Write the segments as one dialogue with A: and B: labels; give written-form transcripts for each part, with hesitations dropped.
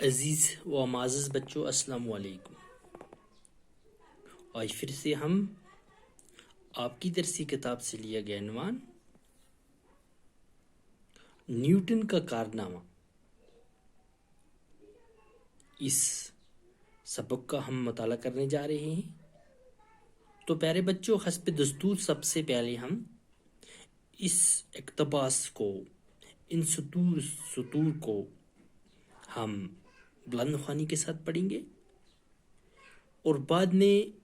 A: عزیز و معزز بچوں، السلام علیکم۔ آج پھر سے ہم آپ کی درسی کتاب سے لیا گیا عنوان نیوٹن کا کارنامہ، اس سبق کا ہم مطالعہ کرنے جا رہے ہیں۔ تو پیارے بچوں، حسب دستور سب سے پہلے ہم اس اقتباس کو، ان سطور کو ہم بلند خوانی کے ساتھ پڑھیں گے اور بعد میں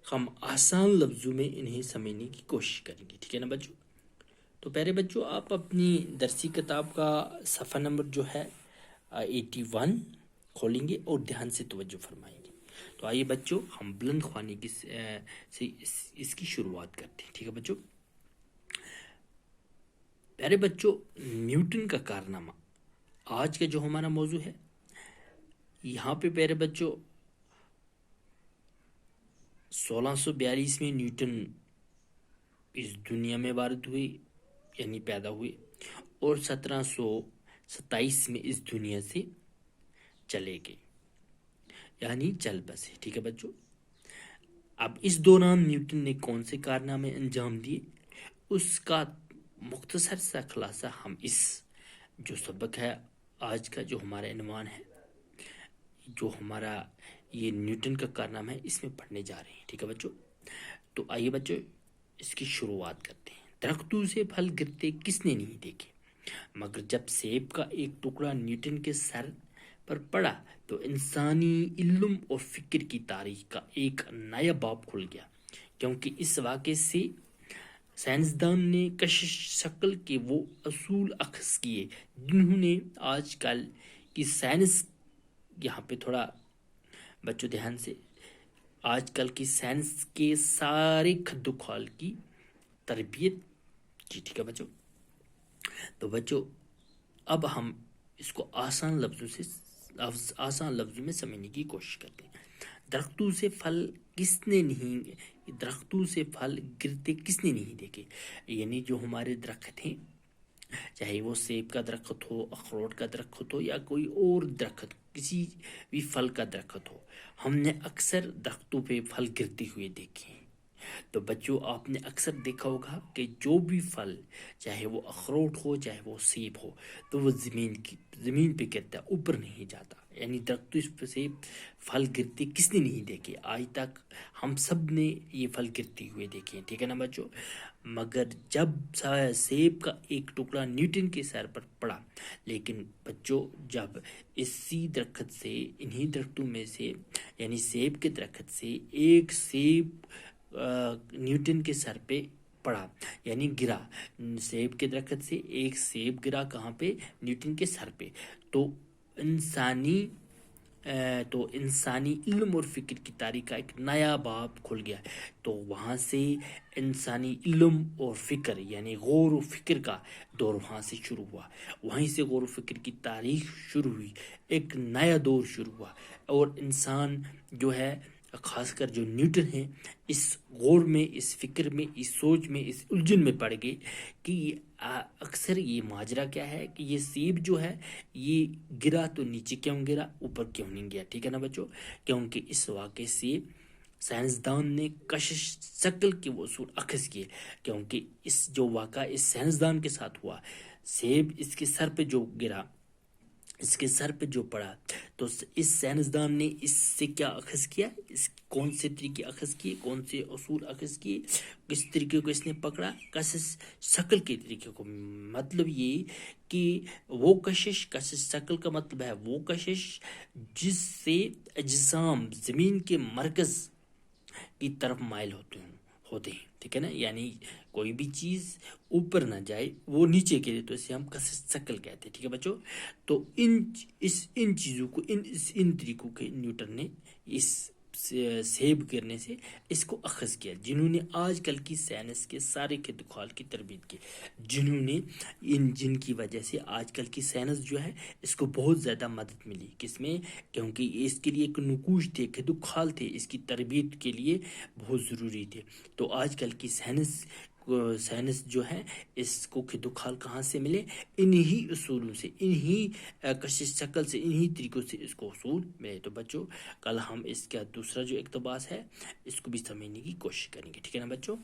A: ہم آسان لفظوں میں انہیں سمجھنے کی کوشش کریں گے، ٹھیک ہے نا بچوں؟ تو پیارے بچوں، آپ اپنی درسی کتاب کا صفحہ نمبر جو ہے 81 کھولیں گے اور دھیان سے توجہ فرمائیں گے۔ تو آئیے بچوں، ہم بلند خوانی کی سے اس کی شروعات کرتے ہیں، ٹھیک ہے بچوں؟ پیارے بچوں، نیوٹن کا کارنامہ آج کا جو ہمارا موضوع ہے، یہاں پہ پیارے بچوں 1642 میں نیوٹن اس دنیا میں وارد ہوئے، یعنی پیدا ہوئے، اور 1727 میں اس دنیا سے چلے گئے، یعنی چل بسے، ٹھیک ہے بچوں؟ اب اس دوران نیوٹن نے کون سے کارنامے انجام دیے، اس کا مختصر سا خلاصہ ہم اس جو سبق ہے آج کا، جو ہمارا عنوان ہے، جو ہمارا یہ نیوٹن کا کارنامہ ہے، اس میں پڑھنے جا رہے ہیں، ٹھیک ہے بچوں؟ تو آئیے بچوں، اس کی شروعات کرتے ہیں۔ درختوں سے پھل گرتے کس نے نہیں دیکھے، مگر جب سیب کا ایک ٹکڑا نیوٹن کے سر پر پڑا تو انسانی علم اور فکر کی تاریخ کا ایک نیا باب کھل گیا، کیونکہ اس واقعے سے سائنسدان نے کشش شکل کے وہ اصول اخذ کیے جنہوں نے آج کل کی سائنس، یہاں پہ تھوڑا بچوں دھیان سے، آج کل کی سائنس کے سارے خد و خال کی تربیت کی، ٹھیک ہے بچوں؟ تو بچوں، اب ہم اس کو آسان لفظوں میں سمجھنے کی کوشش کرتے ہیں۔ درختوں سے پھل گرتے کس نے نہیں دیکھے، یعنی جو ہمارے درخت ہیں، چاہے وہ سیب کا درخت ہو، اخروٹ کا درخت ہو، یا کوئی اور درخت، کسی بھی پھل کا درخت ہو، ہم نے اکثر درختوں پہ پھل گرتے ہوئے دیکھے ہیں۔ تو بچوں، آپ نے اکثر دیکھا ہوگا کہ جو بھی پھل، چاہے وہ اخروٹ ہو، چاہے وہ سیب ہو، تو وہ زمین پہ گرتا ہے، اوپر نہیں جاتا، یعنی درختوں سے پھل گرتے کس نے نہیں دیکھے؟ آج تک ہم سب نے یہ پھل گرتے ہوئے دیکھے ہیں، ٹھیک ہے نا بچوں؟ مگر جب سیب کا ایک ٹکڑا نیوٹن کے سر پر پڑا، لیکن بچوں جب اسی درخت سے، انہی درختوں میں سے، یعنی سیب کے درخت سے ایک سیب نیوٹن کے سر پہ پڑا، یعنی گرا، سیب کے درخت سے ایک سیب گرا، کہاں پہ؟ نیوٹن کے سر پہ، تو انسانی علم اور فکر کی تاریخ کا ایک نیا باب کھل گیا۔ تو وہاں سے انسانی علم اور فکر، یعنی غور و فکر کا دور وہاں سے شروع ہوا، وہیں سے غور و فکر کی تاریخ شروع ہوئی، ایک نیا دور شروع ہوا، اور انسان جو ہے، خاص کر جو نیوٹن ہے، اس غور میں، اس فکر میں، اس سوچ میں، اس الجھن میں پڑ گئے کہ اکثر یہ ماجرا کیا ہے کہ یہ سیب جو ہے، یہ گرا تو نیچے کیوں گرا، اوپر کیوں نہیں گیا، ٹھیک ہے نا بچوں؟ کیونکہ اس واقعے سے سائنسدان نے کشش شکل کے وہ اصول اخذ کیے، کیونکہ اس جو واقعہ اس سائنسدان کے ساتھ ہوا، سیب اس کے سر پہ جو گرا، اس کے سر پہ جو پڑا، تو اس سائنسدان نے اس سے کیا اخذ کیا، اس کون سے طریقے اخذ کیے، کون سے اصول اخذ کیے، کس طریقے کو اس نے پکڑا، کشش شکل کے طریقے کو، مطلب یہ کہ وہ کشش شکل کا مطلب ہے وہ کشش جس سے اجسام زمین کے مرکز کی طرف مائل ہوتے ہیں، ٹھیک ہے نا؟ یعنی کوئی بھی چیز اوپر نہ جائے، وہ نیچے کے لیے، تو اسے ہم کشش شکل کہتے ہیں، ٹھیک ہے بچوں؟ تو ان چیزوں کو، ان طریقوں کے نیوٹن نے اس سیب گرنے سے اس کو اخذ کیا، جنہوں نے آج کل کی سائنس کے سارے خد و خال کی تربیت کی، جن کی وجہ سے آج کل کی سائنس جو ہے، اس کو بہت زیادہ مدد ملی، کس میں؟ کیونکہ اس کے لیے ایک نقوش تھے، خد و خال تھے، اس کی تربیت کے لیے بہت ضروری تھے۔ تو آج کل کی سائنس سائنس جو ہے اس کو خد و خال کہاں سے ملے؟ انہی اصولوں سے، انہی کشش شکل سے، انہی طریقوں سے اس کو اصول ملے. تو بچوں کل ہم اس کا دوسرا جو اقتباس ہے اس کو بھی سمجھنے کی کوشش کریں گے. ٹھیک ہے نا بچوں؟